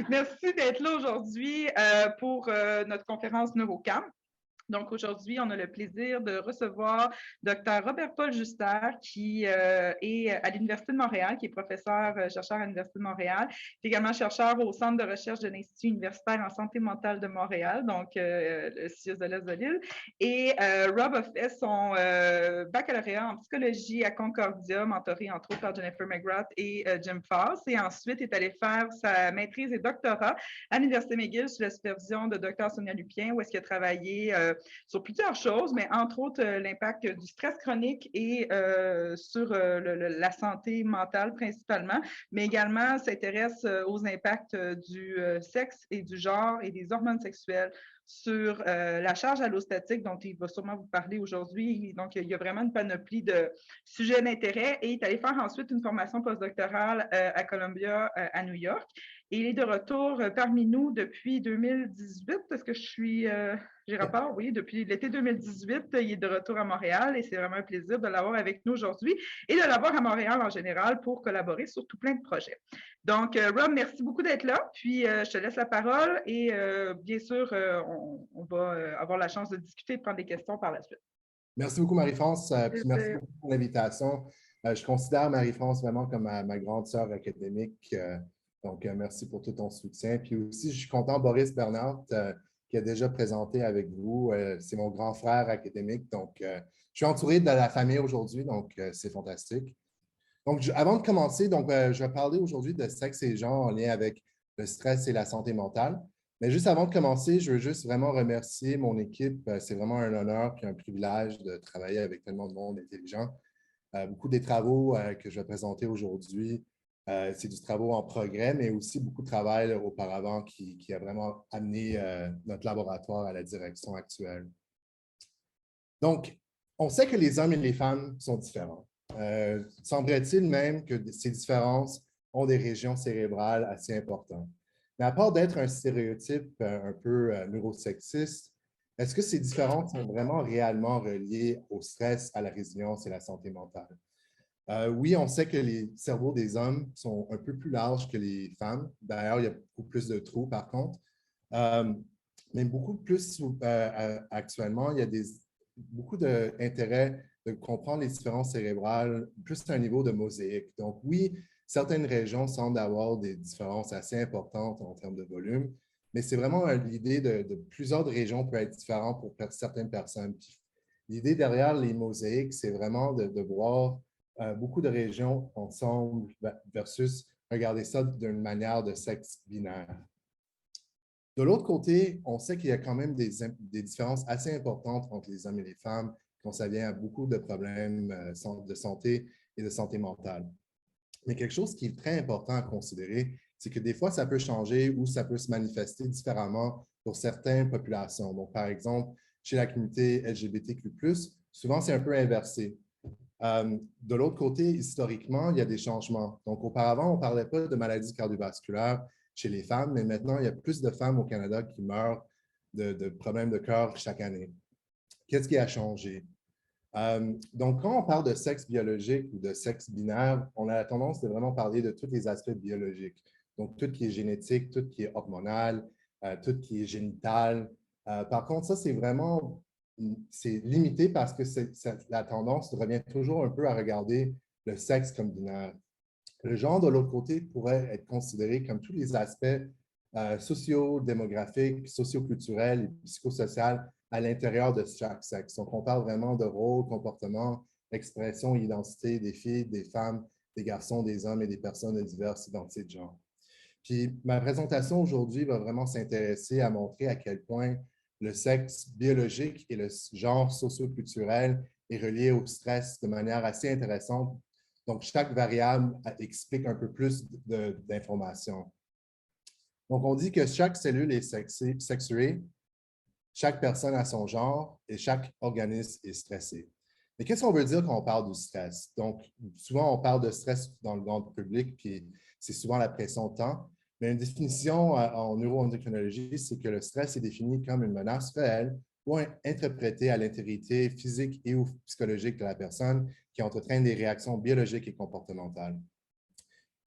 Merci d'être là aujourd'hui pour notre conférence NeuroCamp. Donc, aujourd'hui, on a le plaisir de recevoir Dr. Robert-Paul Juster, qui est à l'Université de Montréal, qui est professeur, chercheur à l'Université de Montréal, qui est également chercheur au Centre de recherche de l'Institut universitaire en santé mentale de Montréal, donc le CIUS de l'Est de l'île. Et Rob a fait son baccalauréat en psychologie à Concordia, mentoré entre autres par Jennifer McGrath et Jim Foss, et ensuite est allé faire sa maîtrise et doctorat à l'Université McGill sous la supervision de Dr. Sonia Lupien, où est-ce qu'il a travaillé sur plusieurs choses, mais entre autres l'impact du stress chronique et sur la santé mentale principalement, mais également s'intéresse aux impacts du sexe et du genre et des hormones sexuelles sur la charge allostatique dont il va sûrement vous parler aujourd'hui. Donc, il y a vraiment une panoplie de sujets d'intérêt et il est allé faire ensuite une formation postdoctorale à Columbia, à New York. Et il est de retour parmi nous depuis 2018. Est-ce que j'ai rapport? Oui, depuis l'été 2018, il est de retour à Montréal et c'est vraiment un plaisir de l'avoir avec nous aujourd'hui et de l'avoir à Montréal en général pour collaborer sur tout plein de projets. Donc, Rob, merci beaucoup d'être là. Puis, je te laisse la parole et bien sûr, on va avoir la chance de discuter et de prendre des questions par la suite. Merci beaucoup, Marie-France. Puis merci beaucoup pour l'invitation. Je considère Marie-France vraiment comme ma grande sœur académique. Donc, merci pour tout ton soutien. Puis aussi, je suis content, Boris Bernard, qui a déjà présenté avec vous. C'est mon grand frère académique. Donc, je suis entouré de la famille aujourd'hui, donc c'est fantastique. Donc, avant de commencer, je vais parler aujourd'hui de sexe et genre en lien avec le stress et la santé mentale. Mais juste avant de commencer, je veux juste vraiment remercier mon équipe. C'est vraiment un honneur et un privilège de travailler avec tellement de monde intelligent. Beaucoup des travaux que je vais présenter aujourd'hui, c'est du travail en progrès, mais aussi beaucoup de travail auparavant qui a vraiment amené notre laboratoire à la direction actuelle. Donc, on sait que les hommes et les femmes sont différents. Semblerait-il même que ces différences ont des régions cérébrales assez importantes. Mais à part d'être un stéréotype un peu neurosexiste, est-ce que ces différences sont vraiment réellement reliées au stress, à la résilience et à la santé mentale? Oui, on sait que les cerveaux des hommes sont un peu plus larges que les femmes. D'ailleurs, il y a beaucoup plus de trous, par contre. Mais beaucoup plus actuellement, il y a beaucoup d'intérêt de comprendre les différences cérébrales, plus à un niveau de mosaïque. Donc oui, certaines régions semblent avoir des différences assez importantes en termes de volume, mais c'est vraiment l'idée de plusieurs régions peut être différente pour certaines personnes. L'idée derrière les mosaïques, c'est vraiment de voir beaucoup de régions ensemble versus regarder ça d'une manière de sexe binaire. De l'autre côté, on sait qu'il y a quand même des différences assez importantes entre les hommes et les femmes quand ça vient à beaucoup de problèmes de santé et de santé mentale. Mais quelque chose qui est très important à considérer, c'est que des fois, ça peut changer ou ça peut se manifester différemment pour certaines populations. Donc, par exemple, chez la communauté LGBTQ+, souvent, c'est un peu inversé. De l'autre côté, historiquement, il y a des changements. Donc, auparavant, on ne parlait pas de maladies cardiovasculaires chez les femmes, mais maintenant, il y a plus de femmes au Canada qui meurent de problèmes de cœur chaque année. Qu'est-ce qui a changé? Donc, quand on parle de sexe biologique ou de sexe binaire, on a la tendance de vraiment parler de tous les aspects biologiques. Donc, tout qui est génétique, tout qui est hormonal, tout qui est génital. Par contre, ça, c'est limité parce que la tendance revient toujours un peu à regarder le sexe comme binaire. Le genre, de l'autre côté, pourrait être considéré comme tous les aspects socio-démographiques, socio-culturels et psychosociaux à l'intérieur de chaque sexe. Donc, on parle vraiment de rôle, comportement, expression et identité des filles, des femmes, des garçons, des hommes et des personnes de diverses identités de genre. Puis, ma présentation aujourd'hui va vraiment s'intéresser à montrer à quel point le sexe biologique et le genre socio-culturel est relié au stress de manière assez intéressante. Donc, chaque variable explique un peu plus d'informations. Donc, on dit que chaque cellule est sexuée, chaque personne a son genre et chaque organisme est stressé. Mais qu'est-ce qu'on veut dire quand on parle du stress? Donc, souvent, on parle de stress dans le grand public, puis c'est souvent la pression de temps. Mais une définition en neuroendocrinologie, c'est que le stress est défini comme une menace réelle ou interprétée à l'intégrité physique et ou psychologique de la personne qui entraîne des réactions biologiques et comportementales.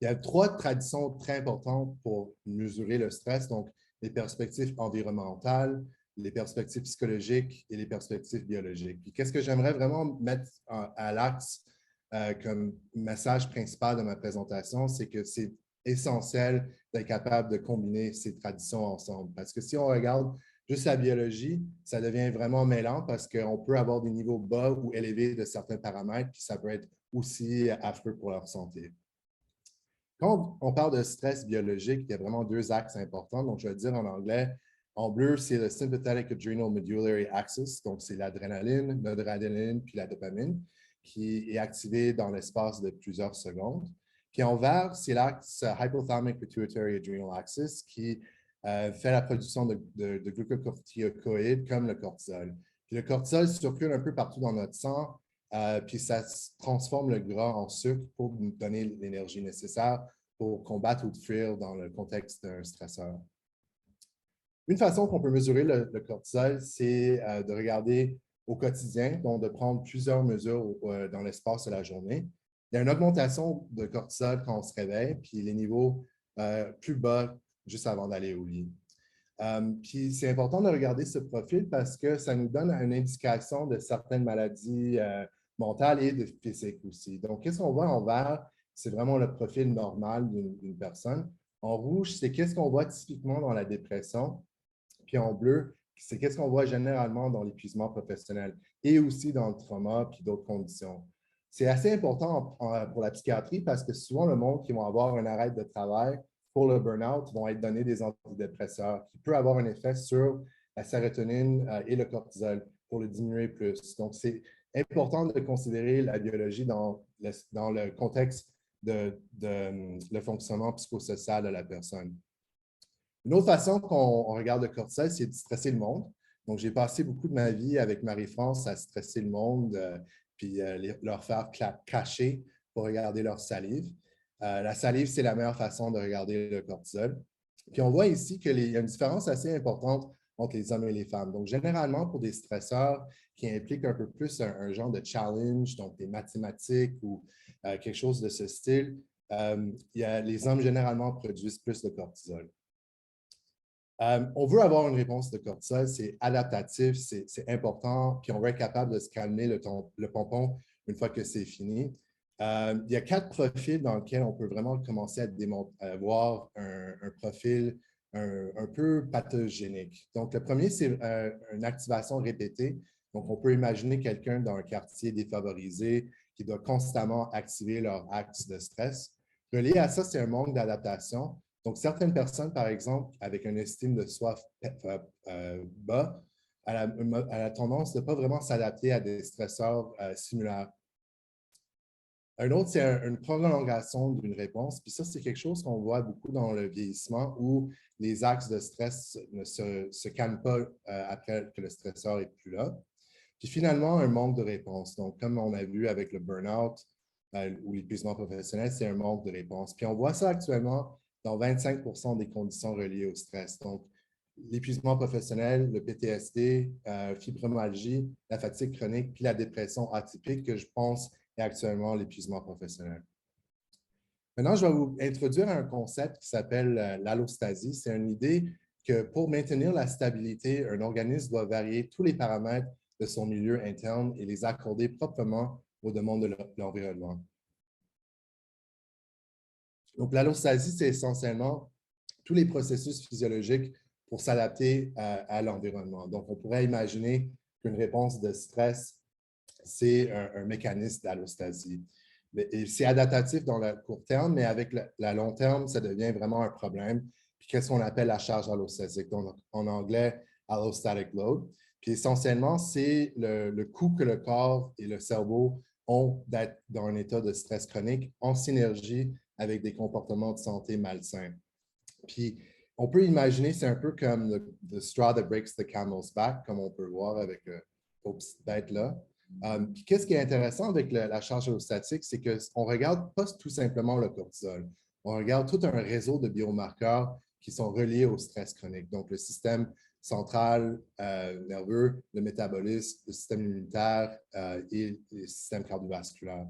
Il y a 3 traditions très importantes pour mesurer le stress, donc les perspectives environnementales, les perspectives psychologiques et les perspectives biologiques. Puis qu'est-ce que j'aimerais vraiment mettre à l'axe comme message principal de ma présentation, c'est que c'est essentiel d'être capable de combiner ces traditions ensemble. Parce que si on regarde juste la biologie, ça devient vraiment mêlant parce qu'on peut avoir des niveaux bas ou élevés de certains paramètres, puis ça peut être aussi affreux pour leur santé. Quand on parle de stress biologique, il y a vraiment 2 axes importants. Donc, je vais le dire en anglais. En bleu, c'est le Sympathetic Adrenal Medullary Axis. Donc, c'est l'adrénaline, noradrénaline, puis la dopamine qui est activée dans l'espace de plusieurs secondes. Puis en vert, c'est l'axe Hypothalamic Pituitary Adrenal Axis qui fait la production de glucocorticoïdes comme le cortisol. Puis le cortisol circule un peu partout dans notre sang, puis ça transforme le gras en sucre pour nous donner l'énergie nécessaire pour combattre ou fuir dans le contexte d'un stresseur. Une façon qu'on peut mesurer le cortisol, c'est de regarder au quotidien, donc de prendre plusieurs mesures dans l'espace de la journée. Il y a une augmentation de cortisol quand on se réveille, puis les niveaux plus bas juste avant d'aller au lit. Puis c'est important de regarder ce profil parce que ça nous donne une indication de certaines maladies mentales et de physique aussi. Donc, qu'est-ce qu'on voit en vert? C'est vraiment le profil normal d'une personne. En rouge, c'est qu'est-ce qu'on voit typiquement dans la dépression. Puis en bleu, c'est qu'est-ce qu'on voit généralement dans l'épuisement professionnel et aussi dans le trauma puis d'autres conditions. C'est assez important pour la psychiatrie parce que souvent, le monde qui va avoir un arrêt de travail pour le burn-out vont être donnés des antidépresseurs qui peuvent avoir un effet sur la sérotonine et le cortisol pour le diminuer plus. Donc, c'est important de considérer la biologie dans le contexte de le fonctionnement psychosocial de la personne. Une autre façon qu'on regarde le cortisol, c'est de stresser le monde. Donc, j'ai passé beaucoup de ma vie avec Marie-France à stresser le monde, puis leur faire cracher pour regarder leur salive. La salive, c'est la meilleure façon de regarder le cortisol. Puis on voit ici qu'il y a une différence assez importante entre les hommes et les femmes. Donc, généralement, pour des stresseurs qui impliquent un peu plus un genre de challenge, donc des mathématiques ou quelque chose de ce style, les hommes généralement produisent plus de cortisol. On veut avoir une réponse de cortisol, c'est adaptatif, c'est important, puis on veut être capable de se calmer le pompon une fois que c'est fini. Il y a 4 profils dans lesquels on peut vraiment commencer à voir un profil un peu pathogénique. Donc, le premier, c'est une activation répétée. Donc, on peut imaginer quelqu'un dans un quartier défavorisé qui doit constamment activer leur axe de stress. Relié à ça, c'est un manque d'adaptation. Donc, certaines personnes, par exemple, avec une estime de soi bas, elle a la tendance de ne pas vraiment s'adapter à des stresseurs similaires. Un autre, c'est une prolongation d'une réponse. Puis ça, c'est quelque chose qu'on voit beaucoup dans le vieillissement où les axes de stress ne se calment pas après que le stresseur n'est plus là. Puis finalement, un manque de réponse. Donc, comme on a vu avec le burn-out ou l'épuisement professionnel, c'est un manque de réponse. Puis on voit ça actuellement dans 25 des conditions reliées au stress. Donc, l'épuisement professionnel, le PTSD, fibromyalgie, la fatigue chronique, puis la dépression atypique que je pense est actuellement l'épuisement professionnel. Maintenant, je vais vous introduire un concept qui s'appelle l'allostasie. C'est une idée que pour maintenir la stabilité, un organisme doit varier tous les paramètres de son milieu interne et les accorder proprement aux demandes de l'environnement. Donc, l'allostasie, c'est essentiellement tous les processus physiologiques pour s'adapter à l'environnement. Donc, on pourrait imaginer qu'une réponse de stress, c'est un mécanisme d'allostasie. C'est adaptatif dans le court terme, mais avec le long terme, ça devient vraiment un problème. Puis, qu'est-ce qu'on appelle la charge allostasique? Donc, en anglais, allostatic load. Puis, essentiellement, c'est le coût que le corps et le cerveau ont d'être dans un état de stress chronique en synergie avec des comportements de santé malsains. Puis, on peut imaginer, c'est un peu comme the straw that breaks the camel's back, comme on peut voir avec vos petites bêtes là. Puis, qu'est-ce qui est intéressant avec la charge allostatique, c'est qu'on ne regarde pas tout simplement le cortisol. On regarde tout un réseau de biomarqueurs qui sont reliés au stress chronique. Donc, le système central nerveux, le métabolisme, le système immunitaire et le système cardiovasculaire.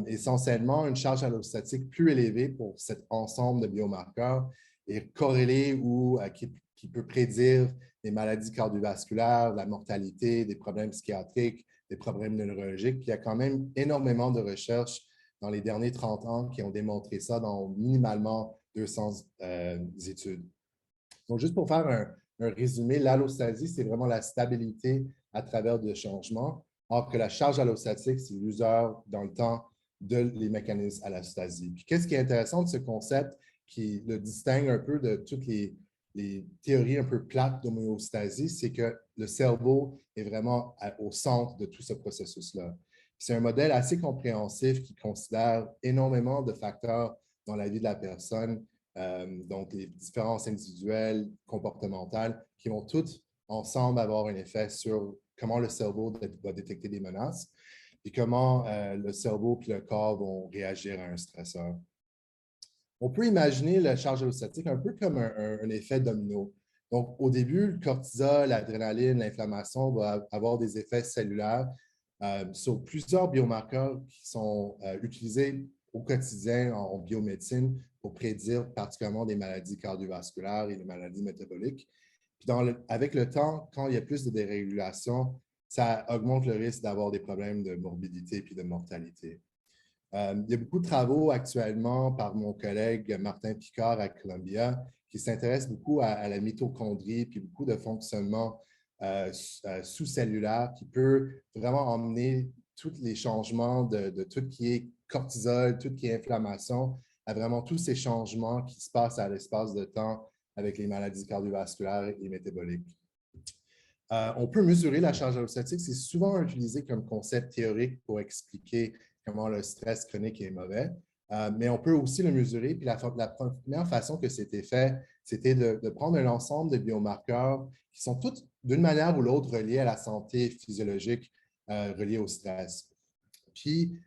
Essentiellement, une charge allostatique plus élevée pour cet ensemble de biomarqueurs est corrélée ou qui peut prédire des maladies cardiovasculaires, la mortalité, des problèmes psychiatriques, des problèmes neurologiques. Puis il y a quand même énormément de recherches dans les derniers 30 ans qui ont démontré ça dans minimalement 200 études. Donc, juste pour faire un résumé, l'allostasie, c'est vraiment la stabilité à travers le changement, alors que la charge allostatique, c'est l'usure dans le temps de les mécanismes allostasie. Puis, qu'est-ce qui est intéressant de ce concept qui le distingue un peu de toutes les théories un peu plates d'homéostasie, c'est que le cerveau est vraiment au centre de tout ce processus-là. C'est un modèle assez compréhensif qui considère énormément de facteurs dans la vie de la personne, donc les différences individuelles, comportementales, qui vont toutes ensemble avoir un effet sur comment le cerveau va détecter des menaces et comment le cerveau et le corps vont réagir à un stresseur. On peut imaginer la charge allostatique un peu comme un effet domino. Donc, au début, le cortisol, l'adrénaline, l'inflammation vont avoir des effets cellulaires sur plusieurs biomarqueurs qui sont utilisés au quotidien en biomédecine pour prédire particulièrement des maladies cardiovasculaires et des maladies métaboliques. Puis avec le temps, quand il y a plus de dérégulation, ça augmente le risque d'avoir des problèmes de morbidité et de mortalité. Il y a beaucoup de travaux actuellement par mon collègue Martin Picard à Columbia qui s'intéresse beaucoup à la mitochondrie puis beaucoup de fonctionnement sous-cellulaire qui peut vraiment emmener tous les changements de tout qui est cortisol, tout qui est inflammation, à vraiment tous ces changements qui se passent à l'espace de temps avec les maladies cardiovasculaires et métaboliques. On peut mesurer la charge allostatique. C'est souvent utilisé comme concept théorique pour expliquer comment le stress chronique est mauvais. Mais on peut aussi le mesurer. Puis la première façon que c'était fait, c'était de prendre un ensemble de biomarqueurs qui sont tous, d'une manière ou l'autre, reliés à la santé physiologique, reliés au stress. Puis,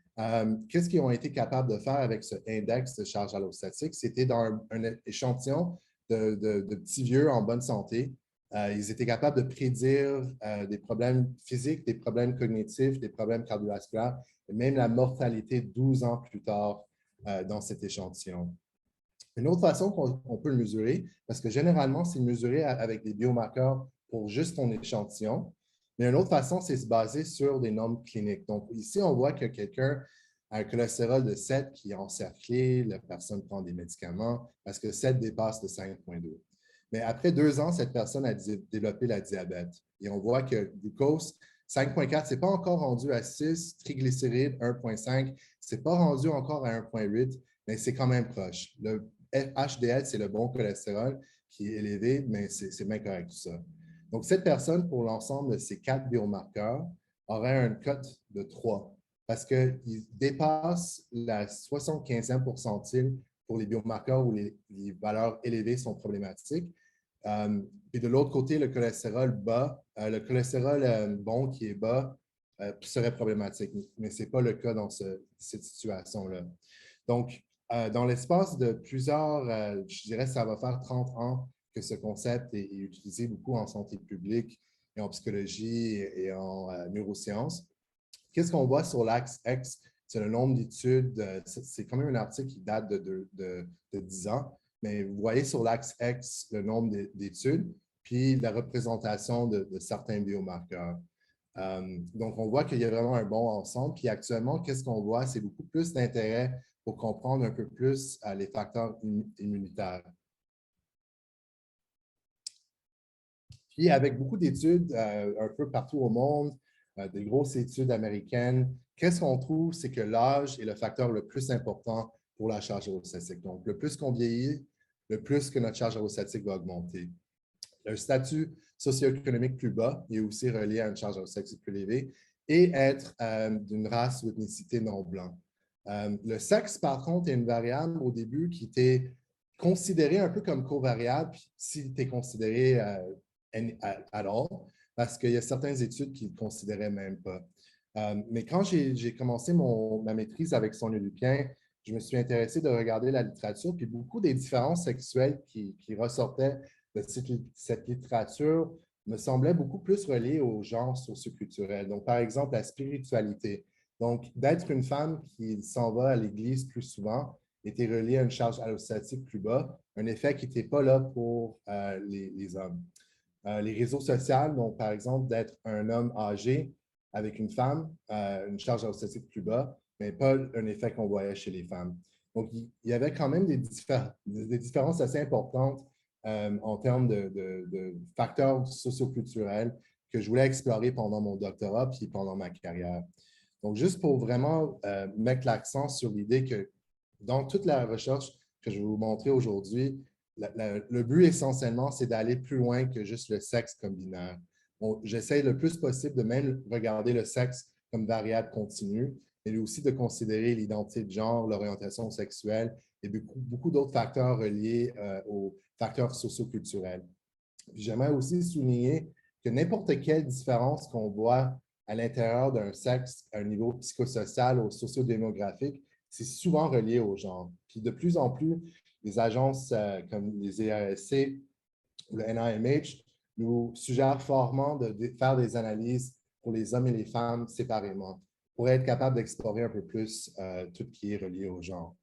qu'est-ce qu'ils ont été capables de faire avec ce index de charge allostatique? C'était dans un échantillon de petits vieux en bonne santé. Ils étaient capables de prédire des problèmes physiques, des problèmes cognitifs, des problèmes cardiovasculaires, et même la mortalité 12 ans plus tard dans cet échantillon. Une autre façon qu'on peut le mesurer, parce que généralement, c'est mesuré avec des biomarqueurs pour juste ton échantillon, mais une autre façon, c'est se baser sur des normes cliniques. Donc, ici, on voit que quelqu'un a un cholestérol de 7 qui est encerclé, la personne prend des médicaments parce que 7 dépasse de 5,2. Mais après 2 ans, cette personne a développé la diabète. Et on voit que le glucose, 5,4, ce n'est pas encore rendu à 6, triglycérides, 1,5, ce n'est pas rendu encore à 1,8, mais c'est quand même proche. Le HDL, c'est le bon cholestérol qui est élevé, mais c'est bien correct tout ça. Donc, cette personne, pour l'ensemble de ces 4 biomarqueurs, aurait un cote de 3 parce qu'il dépasse la 75e pourcentile pour les biomarqueurs où les valeurs élevées sont problématiques. Et de l'autre côté, le cholestérol bas, le cholestérol bon qui est bas serait problématique, mais ce n'est pas le cas dans cette situation-là. Donc, dans l'espace de plusieurs, je dirais que ça va faire 30 ans que ce concept est utilisé beaucoup en santé publique et en psychologie et en neurosciences. Qu'est-ce qu'on voit sur l'axe X? C'est le nombre d'études. C'est quand même un article qui date de 10 ans. Mais vous voyez sur l'axe X le nombre d'études, puis la représentation de certains biomarqueurs. Donc, on voit qu'il y a vraiment un bon ensemble. Puis actuellement, qu'est-ce qu'on voit? C'est beaucoup plus d'intérêt pour comprendre un peu plus les facteurs immunitaires. Puis avec beaucoup d'études un peu partout au monde, des grosses études américaines, qu'est-ce qu'on trouve? C'est que l'âge est le facteur le plus important pour la charge allostatique. Donc, le plus qu'on vieillit, le plus que notre charge allostatique va augmenter. Un statut socio-économique plus bas est aussi relié à une charge allostatique plus élevée et être d'une race ou ethnicité non blanc. Le sexe, par contre, est une variable au début qui était considérée un peu comme covariable si tu es considéré alors, parce qu'il y a certaines études qui ne le considéraient même pas. Mais quand j'ai commencé ma maîtrise avec son lupien, je me suis intéressé de regarder la littérature, puis beaucoup des différences sexuelles qui ressortaient de cette littérature me semblaient beaucoup plus reliées au genre socioculturel. Donc, par exemple, la spiritualité. Donc, d'être une femme qui s'en va à l'église plus souvent était relié à une charge allostatique plus bas, un effet qui n'était pas là pour les hommes. Les réseaux sociaux, donc par exemple d'être un homme âgé avec une femme, une charge allostatique plus bas, mais pas un effet qu'on voyait chez les femmes. Donc, il y avait quand même des différences assez importantes en termes de facteurs socioculturels que je voulais explorer pendant mon doctorat puis pendant ma carrière. Donc, juste pour vraiment mettre l'accent sur l'idée que dans toute la recherche que je vais vous montrer aujourd'hui, le but essentiellement, c'est d'aller plus loin que juste le sexe comme binaire. J'essaie le plus possible de même regarder le sexe comme variable continue, mais aussi de considérer l'identité de genre, l'orientation sexuelle et beaucoup d'autres facteurs reliés aux facteurs socioculturels. J'aimerais aussi souligner que n'importe quelle différence qu'on voit à l'intérieur d'un sexe à un niveau psychosocial ou sociodémographique, c'est souvent relié au genre. Puis de plus en plus, les agences comme les ERSC ou le NIMH nous suggèrent fortement de faire des analyses pour les hommes et les femmes séparément pour être capable d'explorer un peu plus tout ce qui est relié au genre.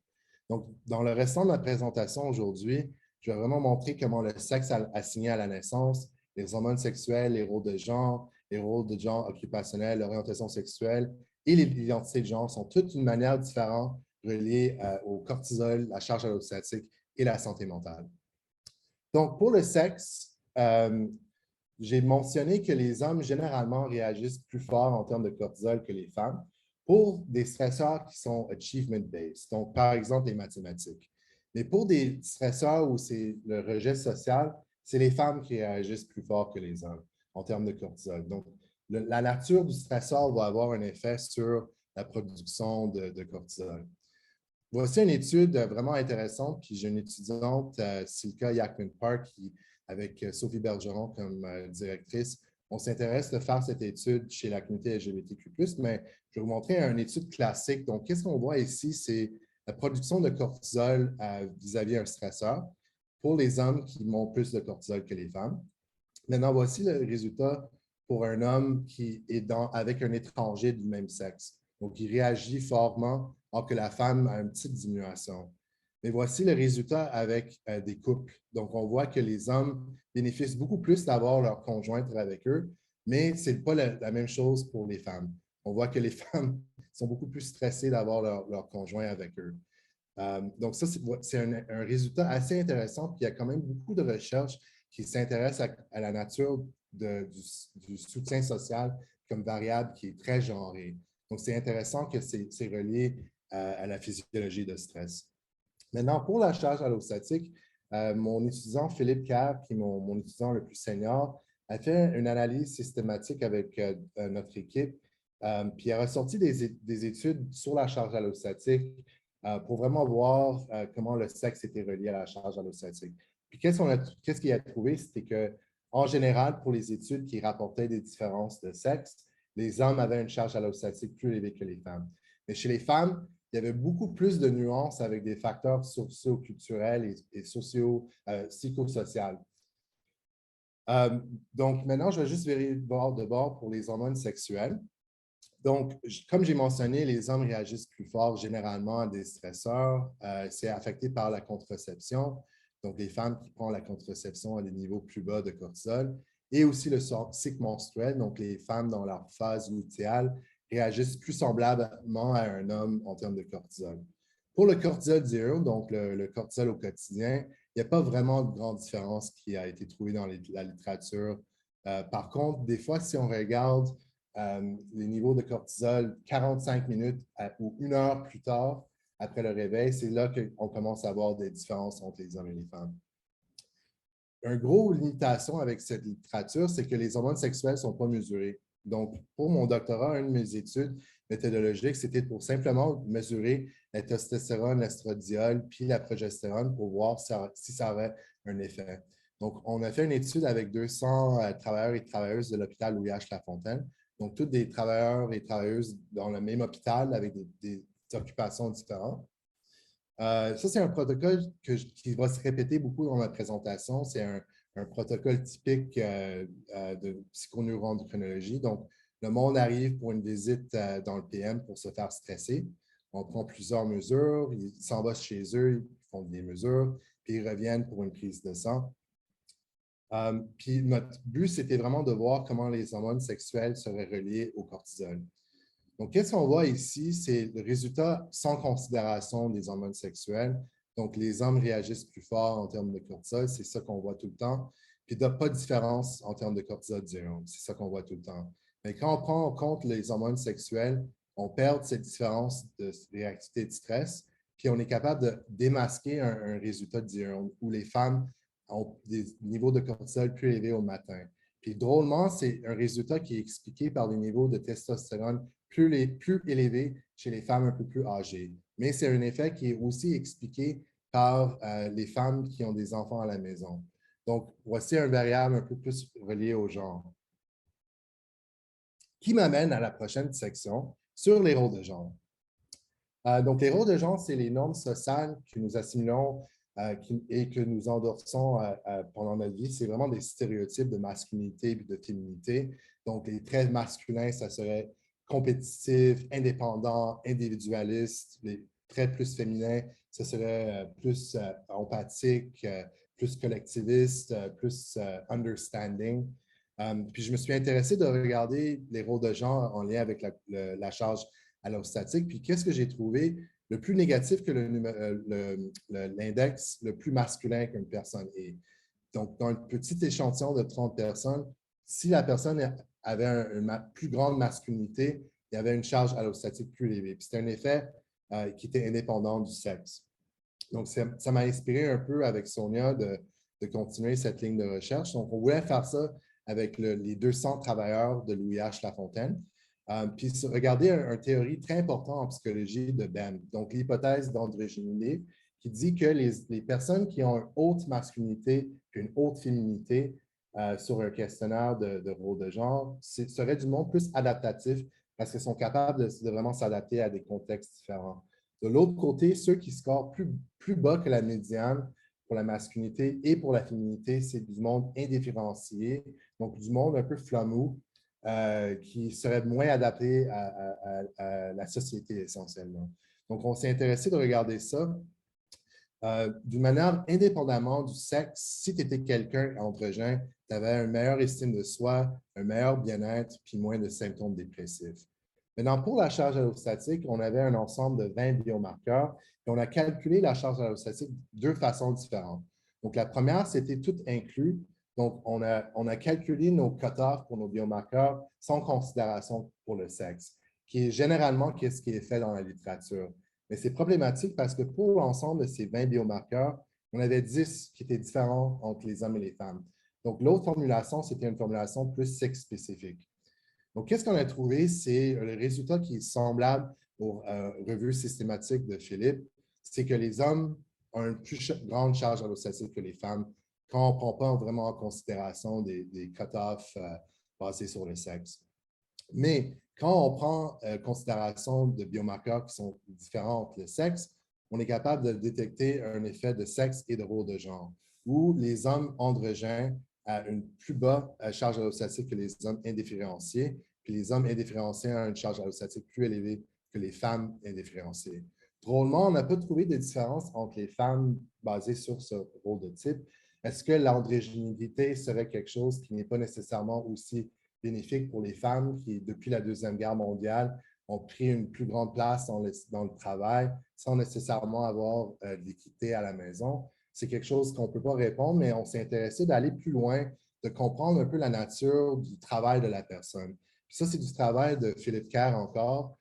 Donc, dans le restant de ma présentation aujourd'hui, je vais vraiment montrer comment le sexe assigné à la naissance, les hormones sexuelles, les rôles de genre occupationnel, l'orientation sexuelle et l'identité de genre sont toutes une manière différente reliées au cortisol, la charge allostatique et la santé mentale. Donc, pour le sexe, j'ai mentionné que les hommes généralement réagissent plus fort en termes de cortisol que les femmes pour des stresseurs qui sont achievement-based, donc par exemple les mathématiques. Mais pour des stresseurs où c'est le rejet social, c'est les femmes qui réagissent plus fort que les hommes en termes de cortisol. Donc, la nature du stresseur va avoir un effet sur la production de cortisol. Voici une étude vraiment intéressante, puis j'ai une étudiante, Silka Yackman-Park, qui, avec Sophie Bergeron comme directrice, on s'intéresse de faire cette étude chez la communauté LGBTQ+, mais je vais vous montrer une étude classique. Donc, qu'est-ce qu'on voit ici? C'est la production de cortisol vis-à-vis un stresseur pour les hommes qui ont plus de cortisol que les femmes. Maintenant, voici le résultat pour un homme qui est avec un étranger du même sexe. Donc, il réagit fortement, alors que la femme a une petite diminution. Mais voici le résultat avec des couples. Donc, on voit que les hommes bénéficient beaucoup plus d'avoir leur conjointe avec eux, mais ce n'est pas la même chose pour les femmes. On voit que les femmes sont beaucoup plus stressées d'avoir leur conjoint avec eux. Donc, ça, c'est un résultat assez intéressant. Puis, il y a quand même beaucoup de recherches qui s'intéressent à la nature du soutien social comme variable qui est très genrée. Donc, c'est intéressant que c'est relié à la physiologie de stress. Maintenant, pour la charge allostatique, mon étudiant Philippe Cave, qui est mon étudiant le plus senior, a fait une analyse systématique avec notre équipe, puis il a ressorti des études sur la charge allostatique pour vraiment voir comment le sexe était relié à la charge allostatique. Puis qu'est-ce qu'il a trouvé? C'était qu'en général, pour les études qui rapportaient des différences de sexe, les hommes avaient une charge allostatique plus élevée que les femmes. Mais chez les femmes, il y avait beaucoup plus de nuances avec des facteurs socioculturels et psychosociaux. Donc, maintenant, je vais juste vérifier de bord pour les hormones sexuelles. Donc, comme j'ai mentionné, les hommes réagissent plus fort généralement à des stresseurs. C'est affecté par la contraception. Donc, les femmes qui prennent la contraception à des niveaux plus bas de cortisol. Et aussi le cycle menstruel. Donc, les femmes dans leur phase lutéale réagissent plus semblablement à un homme en termes de cortisol. Pour le cortisol zéro, donc le cortisol au quotidien, il n'y a pas vraiment de grande différence qui a été trouvée dans la littérature. Par contre, des fois, si on regarde les niveaux de cortisol 45 minutes ou 1 heure plus tard après le réveil, c'est là qu'on commence à avoir des différences entre les hommes et les femmes. Une grosse limitation avec cette littérature, c'est que les hormones sexuelles ne sont pas mesurées. Donc, pour mon doctorat, une de mes études méthodologiques, c'était pour simplement mesurer la testostérone, l'estradiol, puis la progestérone pour voir si ça avait un effet. Donc, on a fait une étude avec 200 travailleurs et travailleuses de l'hôpital Louis H. Lafontaine. Donc, tous des travailleurs et travailleuses dans le même hôpital avec des occupations différentes. Ça, c'est un protocole qui va se répéter beaucoup dans ma présentation. C'est un protocole typique de psychoneuroendocrinologie. Donc, Le monde arrive pour une visite dans le PM pour se faire stresser. On prend plusieurs mesures, ils s'en vont chez eux, ils font des mesures, puis ils reviennent pour une prise de sang. Puis notre but, c'était vraiment de voir comment les hormones sexuelles seraient reliées au cortisol. Donc, qu'est-ce qu'on voit ici? C'est le résultat sans considération des hormones sexuelles. Donc, les hommes réagissent plus fort en termes de cortisol, c'est ça qu'on voit tout le temps. Puis, il n'y a pas de différence en termes de cortisol, c'est ça qu'on voit tout le temps. Mais quand on prend en compte les hormones sexuelles, on perd cette différence de réactivité de stress, puis on est capable de démasquer un résultat de diurne où les femmes ont des niveaux de cortisol plus élevés au matin. Puis drôlement, c'est un résultat qui est expliqué par les niveaux de testostérone plus élevés chez les femmes un peu plus âgées. Mais c'est un effet qui est aussi expliqué par les femmes qui ont des enfants à la maison. Donc, voici un variable un peu plus relié au genre. Qui m'amène à la prochaine section sur les rôles de genre. Donc, les rôles de genre, c'est les normes sociales que nous assimilons et que nous endossons pendant notre vie. C'est vraiment des stéréotypes de masculinité et de féminité. Donc, les traits masculins, ça serait compétitif, indépendant, individualiste. Les traits plus féminins, ça serait plus empathique, plus collectiviste, plus understanding. Puis, je me suis intéressé de regarder les rôles de genre en lien avec la charge allostatique. Puis, qu'est-ce que j'ai trouvé? Le plus négatif que l'index le plus masculin qu'une personne est. Donc, dans un petit échantillon de 30 personnes, si la personne avait une plus grande masculinité, il y avait une charge allostatique plus élevée. Puis, c'est un effet qui était indépendant du sexe. Donc, ça m'a inspiré un peu avec Sonia de continuer cette ligne de recherche. Donc, on voulait faire ça avec les 200 travailleurs de Louis H. Lafontaine. Puis regardez une théorie très importante en psychologie de Ben, donc l'hypothèse d'androgynité, qui dit que les personnes qui ont une haute masculinité et une haute féminité sur un questionnaire de rôle de genre seraient du monde plus adaptatif parce qu'ils sont capables de vraiment s'adapter à des contextes différents. De l'autre côté, ceux qui scorent plus bas que la médiane pour la masculinité et pour la féminité, c'est du monde indifférencié, donc du monde un peu flamou, qui serait moins adapté à la société essentiellement. Donc, on s'est intéressé de regarder ça d'une manière indépendamment du sexe. Si tu étais quelqu'un androgyne, tu avais une meilleure estime de soi, un meilleur bien-être, puis moins de symptômes dépressifs. Maintenant, pour la charge allostatique, on avait un ensemble de 20 biomarqueurs et on a calculé la charge allostatique de deux façons différentes. Donc, la première, c'était tout inclus. Donc, on a calculé nos cutoffs pour nos biomarqueurs sans considération pour le sexe, qui est généralement ce qui est fait dans la littérature. Mais c'est problématique parce que pour l'ensemble de ces 20 biomarqueurs, on avait 10 qui étaient différents entre les hommes et les femmes. Donc, l'autre formulation, c'était une formulation plus sexe-spécifique. Donc, qu'est-ce qu'on a trouvé? C'est le résultat qui est semblable aux revues systématiques de Philippe, c'est que les hommes ont une plus grande charge allostatique que les femmes quand on ne prend pas vraiment en considération des cut-offs basés sur le sexe. Mais quand on prend en considération de biomarqueurs qui sont différents entre le sexe, on est capable de détecter un effet de sexe et de rôle de genre, où les hommes androgynes ont une plus basse charge allostatique que les hommes indifférenciés, puis les hommes indifférenciés ont une charge allostatique plus élevée que les femmes indifférenciées. Drôlement, on n'a pas trouvé de différence entre les femmes basées sur ce rôle de type. Est-ce que l'androgynité serait quelque chose qui n'est pas nécessairement aussi bénéfique pour les femmes qui, depuis la Deuxième Guerre mondiale, ont pris une plus grande place dans le travail sans nécessairement avoir d'équité à la maison? C'est quelque chose qu'on ne peut pas répondre, mais on s'est intéressé d'aller plus loin, de comprendre un peu la nature du travail de la personne. Puis ça, c'est du travail de Philippe Kerr encore,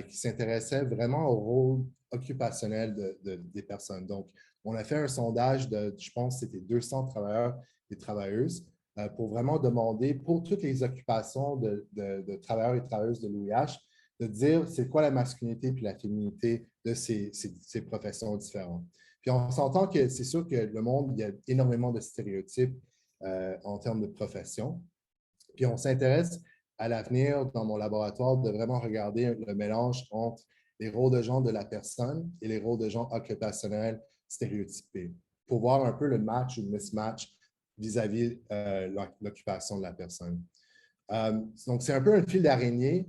qui s'intéressait vraiment au rôle occupationnel des personnes. Donc, on a fait un sondage de, je pense, c'était 200 travailleurs et travailleuses pour vraiment demander pour toutes les occupations de travailleurs et travailleuses de l'OIH, de dire c'est quoi la masculinité puis la féminité de ces professions différentes. Puis on s'entend que c'est sûr que le monde, il y a énormément de stéréotypes en termes de profession. Puis on s'intéresse à l'avenir dans mon laboratoire de vraiment regarder le mélange entre les rôles de genre de la personne et les rôles de genre occupationnels stéréotypés pour voir un peu le match ou le mismatch vis-à-vis l'occupation de la personne. Donc, c'est un peu un fil d'araignée.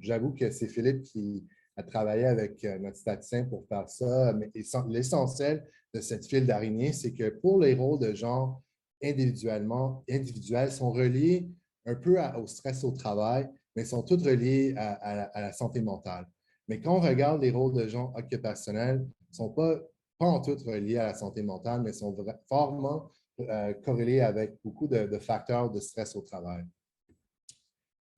J'avoue que c'est Philippe qui a travaillé avec notre statisticien pour faire ça, mais l'essentiel de cette fil d'araignée, c'est que pour les rôles de genre individuels sont reliés un peu au stress au travail, mais sont tous reliés à la santé mentale. Mais quand on regarde les rôles de genre occupationnels, ils ne sont pas en tout reliés à la santé mentale, mais sont fortement corrélés avec beaucoup de facteurs de stress au travail.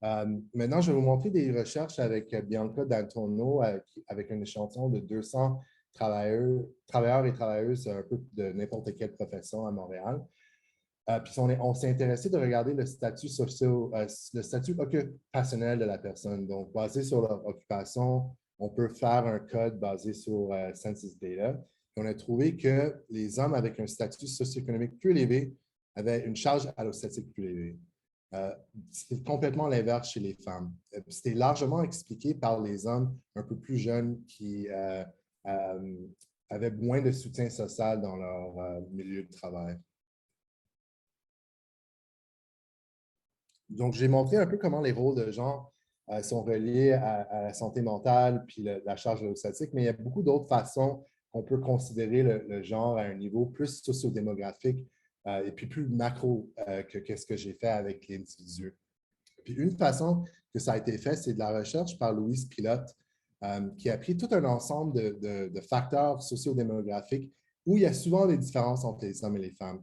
Maintenant, je vais vous montrer des recherches avec Bianca D'Antonio, avec un échantillon de 200 travailleurs et travailleuses un peu de n'importe quelle profession à Montréal. Puis on s'est intéressé de regarder le statut occupationnel de la personne. Donc, basé sur leur occupation, on peut faire un code basé sur Census Data. Et on a trouvé que les hommes avec un statut socio-économique plus élevé avaient une charge allostatique plus élevée. C'est complètement l'inverse chez les femmes. C'était largement expliqué par les hommes un peu plus jeunes qui avaient moins de soutien social dans leur milieu de travail. Donc, j'ai montré un peu comment les rôles de genre sont reliés à la santé mentale puis la charge allostatique, mais il y a beaucoup d'autres façons qu'on peut considérer le genre à un niveau plus sociodémographique et puis plus macro que ce que j'ai fait avec l'individu. Puis une façon que ça a été fait, c'est de la recherche par Louise Pilote, qui a pris tout un ensemble de facteurs sociodémographiques où il y a souvent des différences entre les hommes et les femmes.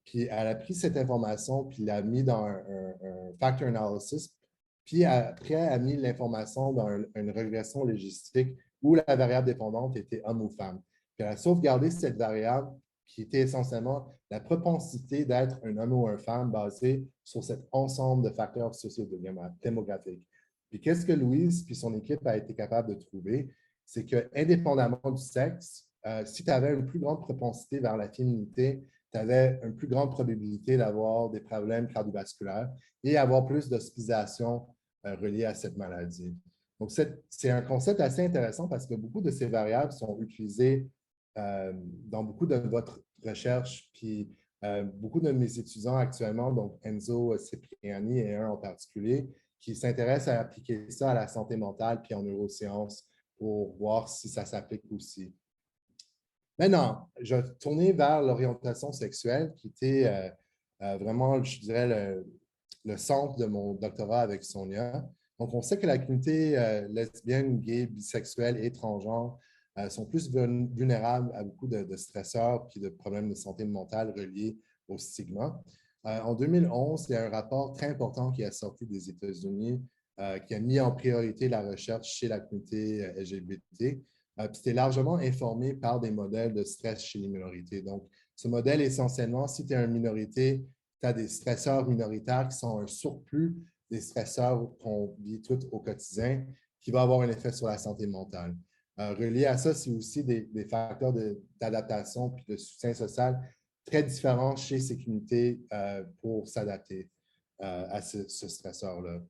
Puis elle a pris cette information, puis l'a mis dans un factor analysis, puis après, elle a mis l'information dans une régression logistique où la variable dépendante était homme ou femme. Puis elle a sauvegardé cette variable qui était essentiellement la propensité d'être un homme ou une femme basée sur cet ensemble de facteurs sociodémographiques. Puis qu'est-ce que Louise puis son équipe a été capable de trouver? C'est qu'indépendamment du sexe, si tu avais une plus grande propensité vers la féminité, tu avais une plus grande probabilité d'avoir des problèmes cardiovasculaires et avoir plus d'hospitalisation reliées à cette maladie. Donc, c'est un concept assez intéressant parce que beaucoup de ces variables sont utilisées dans beaucoup de votre recherche. Puis, beaucoup de mes étudiants actuellement, donc Enzo Cipriani et un en particulier, qui s'intéressent à appliquer ça à la santé mentale puis en neurosciences pour voir si ça s'applique aussi. Maintenant, je vais tourner vers l'orientation sexuelle qui était vraiment, je dirais, le centre de mon doctorat avec Sonia. Donc, on sait que la communauté lesbienne, gay, bisexuelle et transgenre sont plus vulnérables à beaucoup de stresseurs et de problèmes de santé mentale reliés au stigma. En 2011, il y a un rapport très important qui est sorti des États-Unis qui a mis en priorité la recherche chez la communauté LGBT. C'était largement informé par des modèles de stress chez les minorités. Donc, ce modèle, essentiellement, si tu es une minorité, tu as des stresseurs minoritaires qui sont un surplus des stresseurs qu'on vit tout au quotidien, qui va avoir un effet sur la santé mentale. Relié à ça, c'est aussi des facteurs d'adaptation puis de soutien social très différents chez ces communautés pour s'adapter à ce stresseur-là.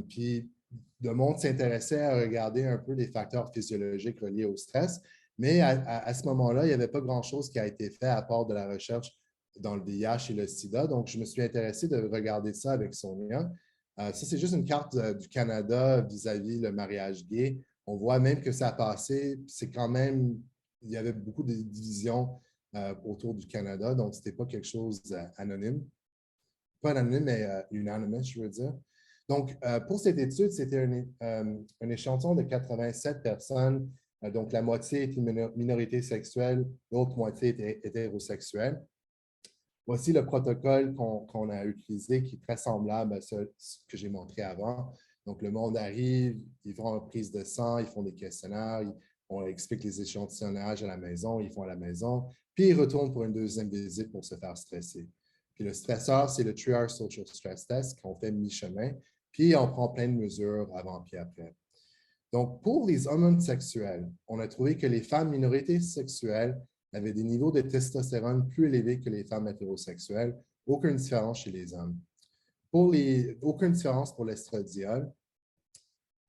Puis, le monde s'intéressait à regarder un peu les facteurs physiologiques reliés au stress, mais à ce moment-là, il n'y avait pas grand-chose qui a été fait à part de la recherche dans le VIH et le sida. Donc, je me suis intéressé de regarder ça avec Sonia. Ça, c'est juste une carte du Canada vis-à-vis le mariage gay. On voit même que ça a passé. C'est quand même, il y avait beaucoup de divisions autour du Canada, donc ce n'était pas quelque chose anonyme. Pas anonyme, mais unanimous, je veux dire. Donc, pour cette étude, c'était un échantillon de 87 personnes. Donc, la moitié était minorité sexuelle, l'autre moitié était hétérosexuelle. Voici le protocole qu'on a utilisé qui est très semblable à ce que j'ai montré avant. Donc, le monde arrive, ils font une prise de sang, ils font des questionnaires, on explique les échantillonnages à la maison, ils font à la maison, puis ils retournent pour une deuxième visite pour se faire stresser. Puis le stresseur, c'est le Triage Social Stress Test qu'on fait mi-chemin, puis on prend plein de mesures avant puis après. Donc, pour les hormones sexuelles, on a trouvé que les femmes minorités sexuelles avaient des niveaux de testostérone plus élevés que les femmes hétérosexuelles, aucune différence chez les hommes. Aucune différence pour l'estradiol.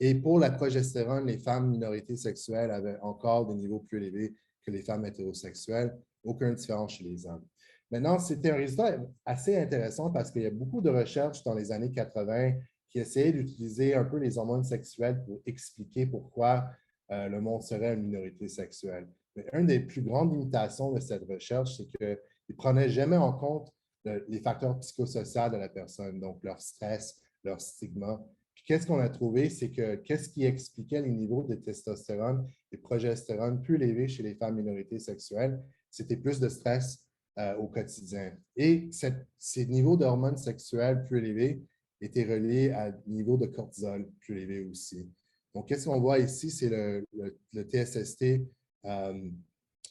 Et pour la progestérone, les femmes minorités sexuelles avaient encore des niveaux plus élevés que les femmes hétérosexuelles, aucune différence chez les hommes. Maintenant, c'était un résultat assez intéressant parce qu'il y a beaucoup de recherches dans les années 80 qui essayaient d'utiliser un peu les hormones sexuelles pour expliquer pourquoi le monde serait une minorité sexuelle. Mais une des plus grandes limitations de cette recherche, c'est qu'ils ne prenaient jamais en compte les facteurs psychosociaux de la personne, donc leur stress, leur stigma. Puis qu'est-ce qu'on a trouvé, c'est que qu'est-ce qui expliquait les niveaux de testostérone et progestérone plus élevés chez les femmes minorités sexuelles, c'était plus de stress au quotidien. Et ces niveaux d'hormones sexuelles plus élevés étaient reliés à des niveaux de cortisol plus élevés aussi. Donc, qu'est-ce qu'on voit ici? C'est le TSST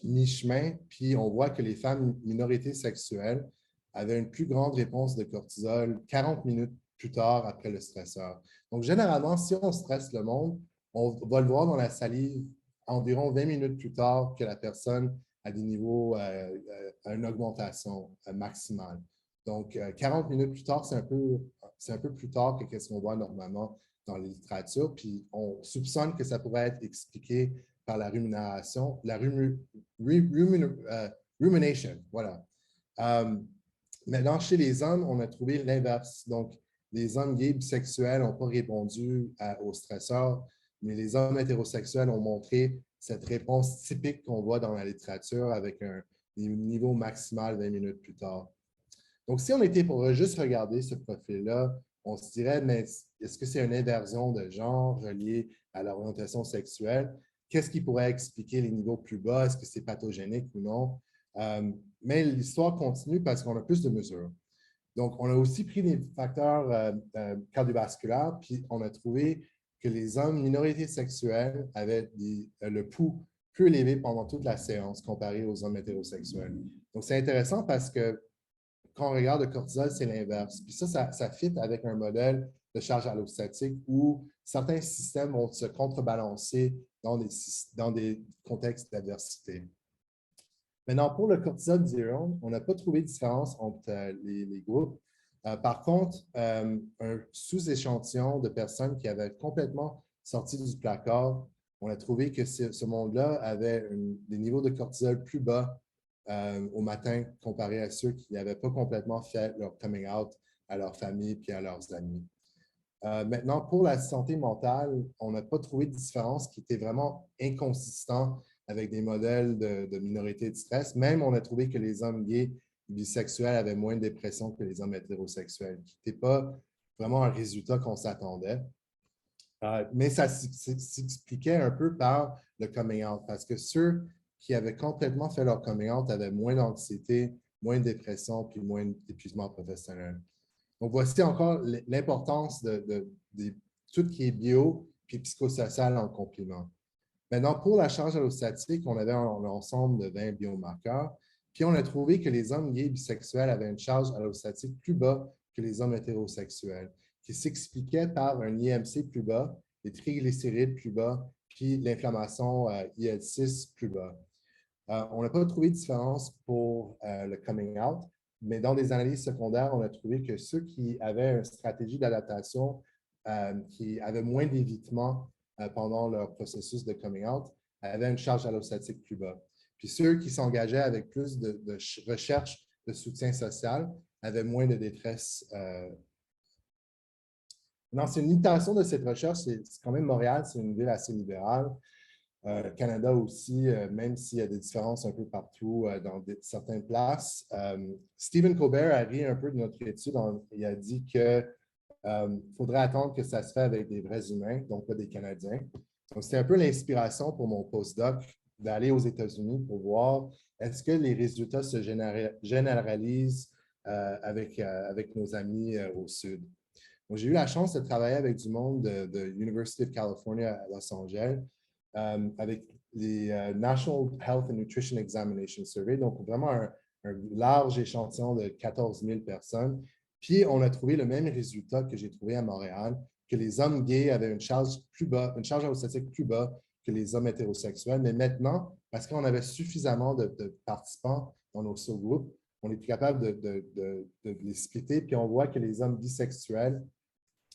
mi-chemin, puis on voit que les femmes minorités sexuelles avaient une plus grande réponse de cortisol 40 minutes plus tard après le stresseur. Donc, généralement, si on stresse le monde, on va le voir dans la salive environ 20 minutes plus tard que la personne à des niveaux, à une augmentation maximale. Donc, 40 minutes plus tard, c'est un peu plus tard que ce qu'on voit normalement dans les littératures. Puis, on soupçonne que ça pourrait être expliqué par la rumination, rumination, voilà. Maintenant, chez les hommes, on a trouvé l'inverse. Donc, les hommes gays bisexuels n'ont pas répondu aux stresseurs, mais les hommes hétérosexuels ont montré cette réponse typique qu'on voit dans la littérature avec un niveau maximal 20 minutes plus tard. Donc, si on était pour juste regarder ce profil-là, on se dirait, mais est-ce que c'est une inversion de genre reliée à l'orientation sexuelle? Qu'est-ce qui pourrait expliquer les niveaux plus bas? Est-ce que c'est pathogénique ou non? Mais l'histoire continue parce qu'on a plus de mesures. Donc, on a aussi pris des facteurs cardiovasculaires, puis on a trouvé que les hommes minorités sexuelles avaient le pouls plus élevé pendant toute la séance comparé aux hommes hétérosexuels. Donc, c'est intéressant parce que quand on regarde le cortisol, c'est l'inverse. Puis ça fit avec un modèle de charge allostatique où certains systèmes vont se contrebalancer dans des contextes d'adversité. Maintenant, pour le cortisol diurne, on n'a pas trouvé de différence entre les groupes. Par contre, un sous-échantillon de personnes qui avaient complètement sorti du placard, on a trouvé que ce monde-là avait des niveaux de cortisol plus bas au matin comparé à ceux qui n'avaient pas complètement fait leur coming out à leur famille et à leurs amis. Maintenant, pour la santé mentale, on n'a pas trouvé de différence qui était vraiment inconsistant avec des modèles de minorité de stress. Même, on a trouvé que les hommes gays bisexuels avaient moins de dépression que les hommes hétérosexuels, qui n'était pas vraiment un résultat qu'on s'attendait. Mais ça s'expliquait un peu par le coming out, parce que ceux qui avaient complètement fait leur coming out avaient moins d'anxiété, moins de dépression, puis moins d'épuisement professionnel. Donc, voici encore l'importance de tout ce qui est bio puis psychosocial en complément. Maintenant, pour la charge allostatique, on avait un ensemble de 20 biomarqueurs, puis on a trouvé que les hommes gays bisexuels avaient une charge allostatique plus bas que les hommes hétérosexuels, qui s'expliquait par un IMC plus bas, des triglycérides plus bas, puis l'inflammation IL6 plus bas. On n'a pas trouvé de différence pour le coming out, mais dans des analyses secondaires, on a trouvé que ceux qui avaient une stratégie d'adaptation, qui avaient moins d'évitement pendant leur processus de coming out, avaient une charge allostatique plus bas. Puis ceux qui s'engageaient avec plus de recherche de soutien social avaient moins de détresse. Non, c'est une limitation de cette recherche. C'est quand même Montréal, c'est une ville assez libérale. Canada aussi, même s'il y a des différences un peu partout dans certaines places. Stephen Colbert a ri un peu de notre étude. Il a dit qu'il faudrait attendre que ça se fait avec des vrais humains, donc pas des Canadiens. Donc, c'était un peu l'inspiration pour mon postdoc d'aller aux États-Unis pour voir est-ce que les résultats se généralisent avec nos amis au Sud. J'ai eu la chance de travailler avec du monde de University of California à Los Angeles, avec les National Health and Nutrition Examination Survey, donc vraiment un large échantillon de 14 000 personnes. Puis, on a trouvé le même résultat que j'ai trouvé à Montréal, que les hommes gays avaient une charge allostatique plus bas que les hommes hétérosexuels. Mais maintenant, parce qu'on avait suffisamment de participants dans nos sous-groupes, on est capable de les splitter, puis on voit que les hommes bisexuels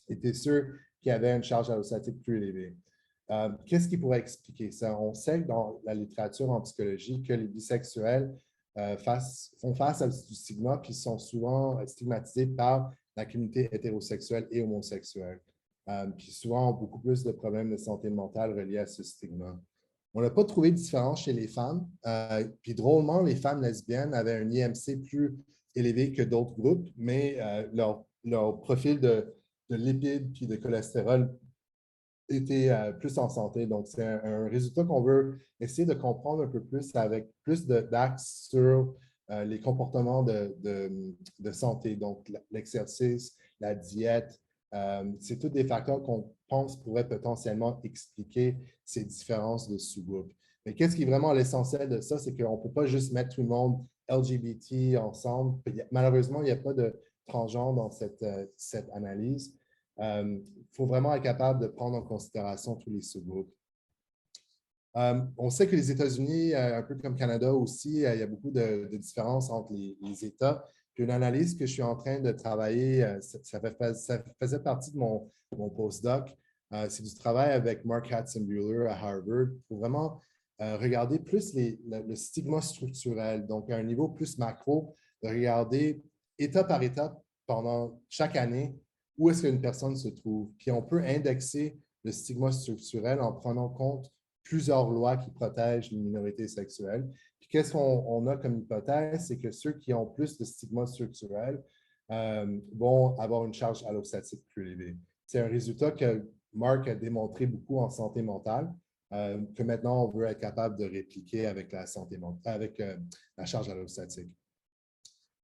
étaient ceux qui avaient une charge allostatique plus élevée. Qu'est-ce qui pourrait expliquer ça? On sait que dans la littérature en psychologie que les bisexuels font face à du stigma, puis sont souvent stigmatisés par la communauté hétérosexuelle et homosexuelle. Puis souvent, ont beaucoup plus de problèmes de santé mentale reliés à ce stigma. On n'a pas trouvé de différence chez les femmes. Puis drôlement, les femmes lesbiennes avaient un IMC plus élevé que d'autres groupes, mais leur profil de lipides puis de cholestérol était plus en santé. Donc, c'est un résultat qu'on veut essayer de comprendre un peu plus avec plus d'axes sur les comportements de santé, donc l'exercice, la diète. C'est tous des facteurs qu'on pense pourraient potentiellement expliquer ces différences de sous-groupes. Mais qu'est-ce qui est vraiment l'essentiel de ça, c'est qu'on ne peut pas juste mettre tout le monde LGBT ensemble. Malheureusement, il n'y a pas de transgenre dans cette analyse. Il faut vraiment être capable de prendre en considération tous les sous-groupes. On sait que les États-Unis, un peu comme Canada aussi, il y a beaucoup de différences entre les États. Puis une analyse que je suis en train de travailler, ça faisait partie de mon postdoc. C'est du travail avec Mark Katzenbuehler à Harvard pour vraiment regarder plus le stigma structurel, donc à un niveau plus macro, de regarder étape par étape pendant chaque année où est-ce qu'une personne se trouve. Puis on peut indexer le stigma structurel en prenant compte plusieurs lois qui protègent les minorités sexuelles. Puis qu'est-ce qu'on a comme hypothèse, c'est que ceux qui ont plus de stigma structurel vont avoir une charge allostatique plus élevée. C'est un résultat que Mark a démontré beaucoup en santé mentale, que maintenant on veut être capable de répliquer avec la santé mentale, avec la charge allostatique.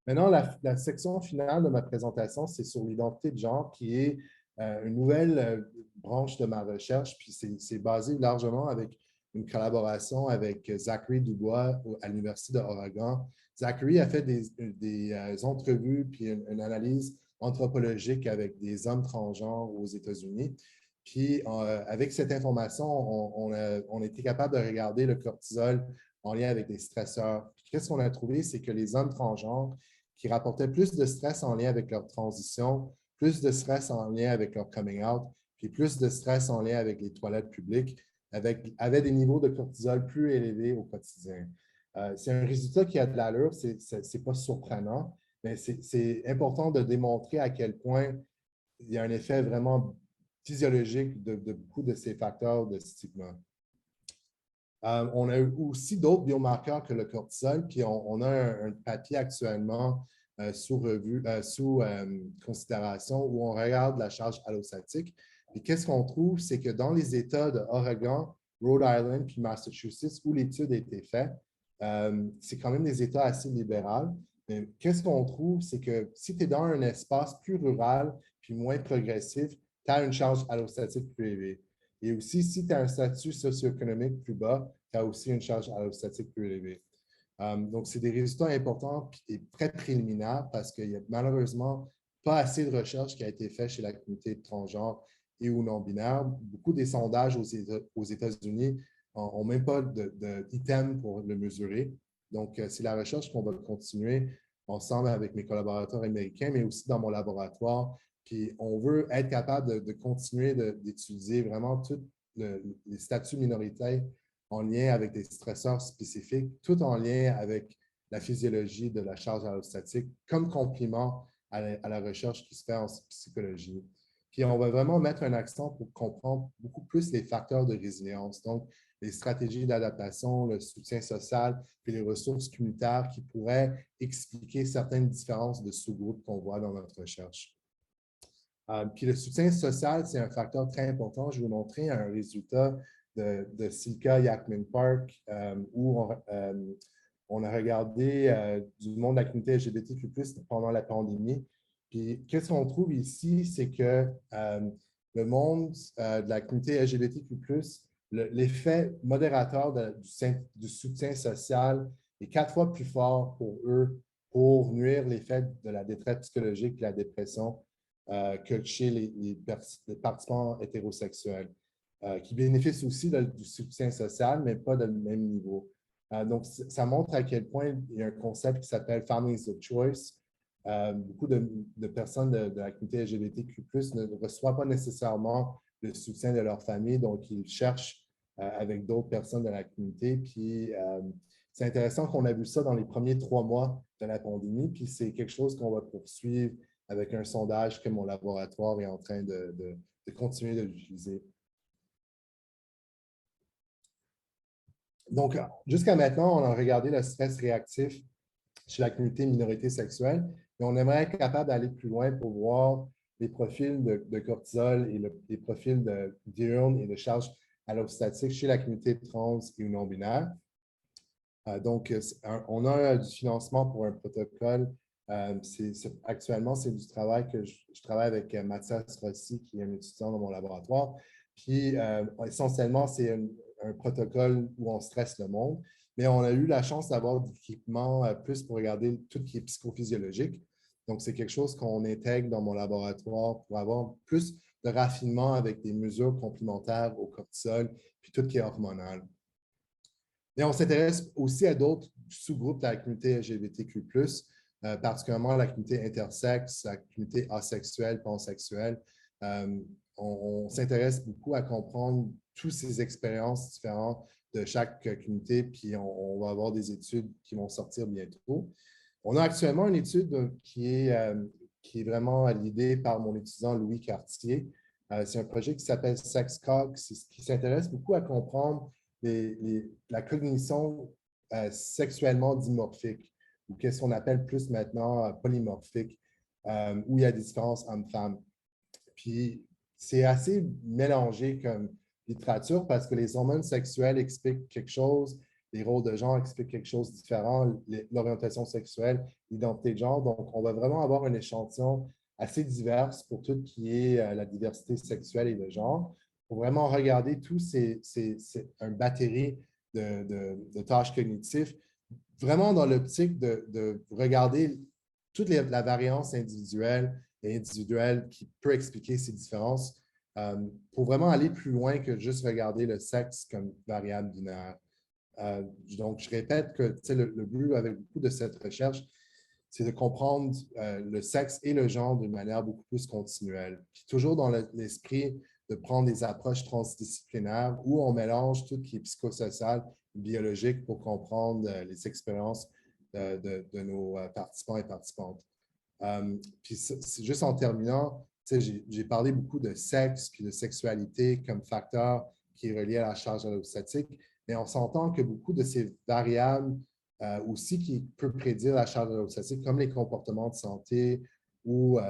Maintenant, la section finale de ma présentation, c'est sur l'identité de genre, qui est une nouvelle branche de ma recherche, puis c'est basé largement avec une collaboration avec Zachary Dubois à l'Université de Oregon. Zachary a fait des entrevues puis une analyse anthropologique avec des hommes transgenres aux États-Unis. Puis, avec cette information, on a été capable de regarder le cortisol en lien avec des stresseurs. Qu'est-ce qu'on a trouvé? C'est que les hommes transgenres qui rapportaient plus de stress en lien avec leur transition, plus de stress en lien avec leur coming out, puis plus de stress en lien avec les toilettes publiques, avaient des niveaux de cortisol plus élevés au quotidien. C'est un résultat qui a de l'allure, ce n'est pas surprenant, mais c'est important de démontrer à quel point il y a un effet vraiment physiologique de beaucoup de ces facteurs de stigma. On a aussi d'autres biomarqueurs que le cortisol, puis on a un papier actuellement sous considération où on regarde la charge allostatique. Et qu'est-ce qu'on trouve? C'est que dans les États de Oregon, Rhode Island puis Massachusetts, où l'étude a été faite, c'est quand même des États assez libéraux. Mais qu'est-ce qu'on trouve? C'est que si tu es dans un espace plus rural puis moins progressif, tu as une charge allostatique plus élevée. Et aussi, si tu as un statut socio-économique plus bas, tu as aussi une charge allostatique plus élevée. Donc, c'est des résultats importants et très préliminaires parce qu'il n'y a malheureusement pas assez de recherche qui a été faite chez la communauté transgenre et ou non-binaire. Beaucoup des sondages aux États-Unis n'ont même pas d'item pour le mesurer. Donc, c'est la recherche qu'on va continuer ensemble avec mes collaborateurs américains, mais aussi dans mon laboratoire. Puis, on veut être capable de continuer d'étudier vraiment tous les statuts minoritaires en lien avec des stresseurs spécifiques, tout en lien avec la physiologie de la charge allostatique comme complément à la recherche qui se fait en psychologie. Puis, on va vraiment mettre un accent pour comprendre beaucoup plus les facteurs de résilience, donc les stratégies d'adaptation, le soutien social, puis les ressources communautaires qui pourraient expliquer certaines différences de sous-groupes qu'on voit dans notre recherche. Puis le soutien social, c'est un facteur très important. Je vais vous montrer un résultat de Silka Yackman Park où on a regardé du monde de la communauté LGBTQ+ pendant la pandémie. Puis qu'est-ce qu'on trouve ici, c'est que le monde de la communauté LGBTQ+, l'effet modérateur du soutien social est 4 fois plus fort pour eux pour nuire l'effet de la détresse psychologique et la dépression que chez les participants hétérosexuels, qui bénéficient aussi du soutien social, mais pas de même niveau. Donc, ça montre à quel point il y a un concept qui s'appelle Families of Choice. Beaucoup de personnes de la communauté LGBTQ+, ne reçoivent pas nécessairement le soutien de leur famille, donc ils cherchent avec d'autres personnes de la communauté. Puis, c'est intéressant qu'on a vu ça dans les premiers 3 mois de la pandémie, puis c'est quelque chose qu'on va poursuivre avec un sondage que mon laboratoire est en train de continuer de l'utiliser. Donc, jusqu'à maintenant, on a regardé le stress réactif chez la communauté minorité sexuelle, et on aimerait être capable d'aller plus loin pour voir les profils de cortisol et les profils de diurne et de charge allostatique chez la communauté trans et non-binaire. Donc, on a du financement pour un protocole. Actuellement, c'est du travail que je travaille avec Mathias Rossi, qui est un étudiant dans mon laboratoire. Puis, essentiellement, c'est un protocole où on stresse le monde, mais on a eu la chance d'avoir des équipements plus pour regarder tout ce qui est psychophysiologique. Donc, c'est quelque chose qu'on intègre dans mon laboratoire pour avoir plus de raffinement avec des mesures complémentaires au cortisol, puis tout ce qui est hormonal. Et on s'intéresse aussi à d'autres sous-groupes de la communauté LGBTQ+, particulièrement la communauté intersexe, la communauté asexuelle, pansexuelle. On s'intéresse beaucoup à comprendre toutes ces expériences différentes de chaque communauté, puis on va avoir des études qui vont sortir bientôt. On a actuellement une étude qui est vraiment l'idée par mon étudiant Louis Cartier. C'est un projet qui s'appelle SexCog, qui s'intéresse beaucoup à comprendre la cognition sexuellement dimorphique, ou qu'est-ce qu'on appelle plus maintenant polymorphique, où il y a des différences hommes-femmes. Puis, c'est assez mélangé comme littérature parce que les hormones sexuelles expliquent quelque chose, les rôles de genre expliquent quelque chose de différent, l'orientation sexuelle, l'identité de genre. Donc, on va vraiment avoir un échantillon assez divers pour tout ce qui est la diversité sexuelle et de genre, pour vraiment regarder une batterie de tâches cognitives, vraiment dans l'optique de regarder toute la variance individuelle et individuelle qui peut expliquer ces différences pour vraiment aller plus loin que juste regarder le sexe comme variable binaire. Donc, je répète que le but avec beaucoup de cette recherche, c'est de comprendre le sexe et le genre d'une manière beaucoup plus continuelle. Puis toujours dans l'esprit de prendre des approches transdisciplinaires où on mélange tout ce qui est psychosocial, biologique pour comprendre les expériences de nos participants et participantes. Puis c'est juste en terminant, j'ai parlé beaucoup de sexe puis de sexualité comme facteur qui est relié à la charge allostatique, mais on s'entend que beaucoup de ces variables aussi qui peuvent prédire la charge allostatique, comme les comportements de santé ou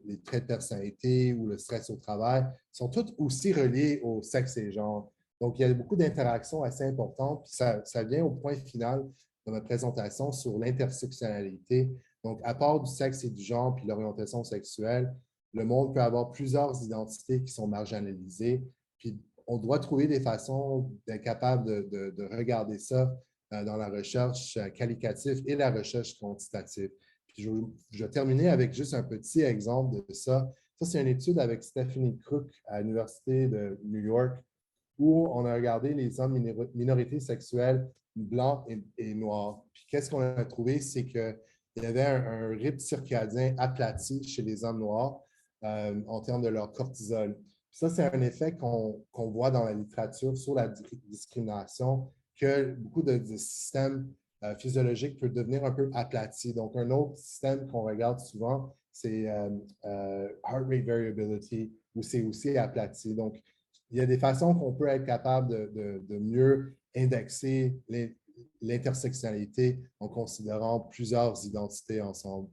les traits de personnalité ou le stress au travail, sont toutes aussi reliés au sexe et genre. Donc, il y a beaucoup d'interactions assez importantes. Puis ça vient au point final de ma présentation sur l'intersectionnalité. Donc, à part du sexe et du genre puis l'orientation sexuelle, le monde peut avoir plusieurs identités qui sont marginalisées. Puis, on doit trouver des façons d'être capable de regarder ça dans la recherche qualitative et la recherche quantitative. Puis je vais terminer avec juste un petit exemple de ça. Ça, c'est une étude avec Stephanie Crook à l'Université de New York où on a regardé les hommes minorités sexuelles blancs et noirs. Puis qu'est-ce qu'on a trouvé? C'est qu'il y avait un rythme circadien aplati chez les hommes noirs en termes de leur cortisol. Ça, c'est un effet qu'on voit dans la littérature sur la discrimination, que beaucoup de systèmes physiologiques peuvent devenir un peu aplatis. Donc, un autre système qu'on regarde souvent, c'est heart rate variability, où c'est aussi aplati. Donc, il y a des façons qu'on peut être capable de mieux indexer l'intersectionnalité en considérant plusieurs identités ensemble.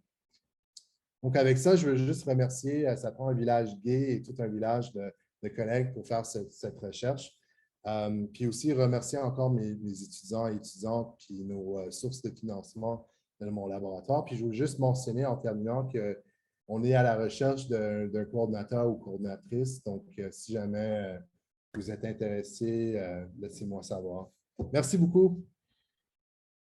Donc, avec ça, je veux juste remercier, ça prend un village gay et tout un village de collègues pour faire cette recherche. Puis aussi remercier encore mes étudiants et étudiantes puis nos sources de financement de mon laboratoire. Puis je veux juste mentionner en terminant qu'on est à la recherche d'un coordinateur ou coordinatrice. Donc, si jamais vous êtes intéressé, laissez-moi savoir. Merci beaucoup.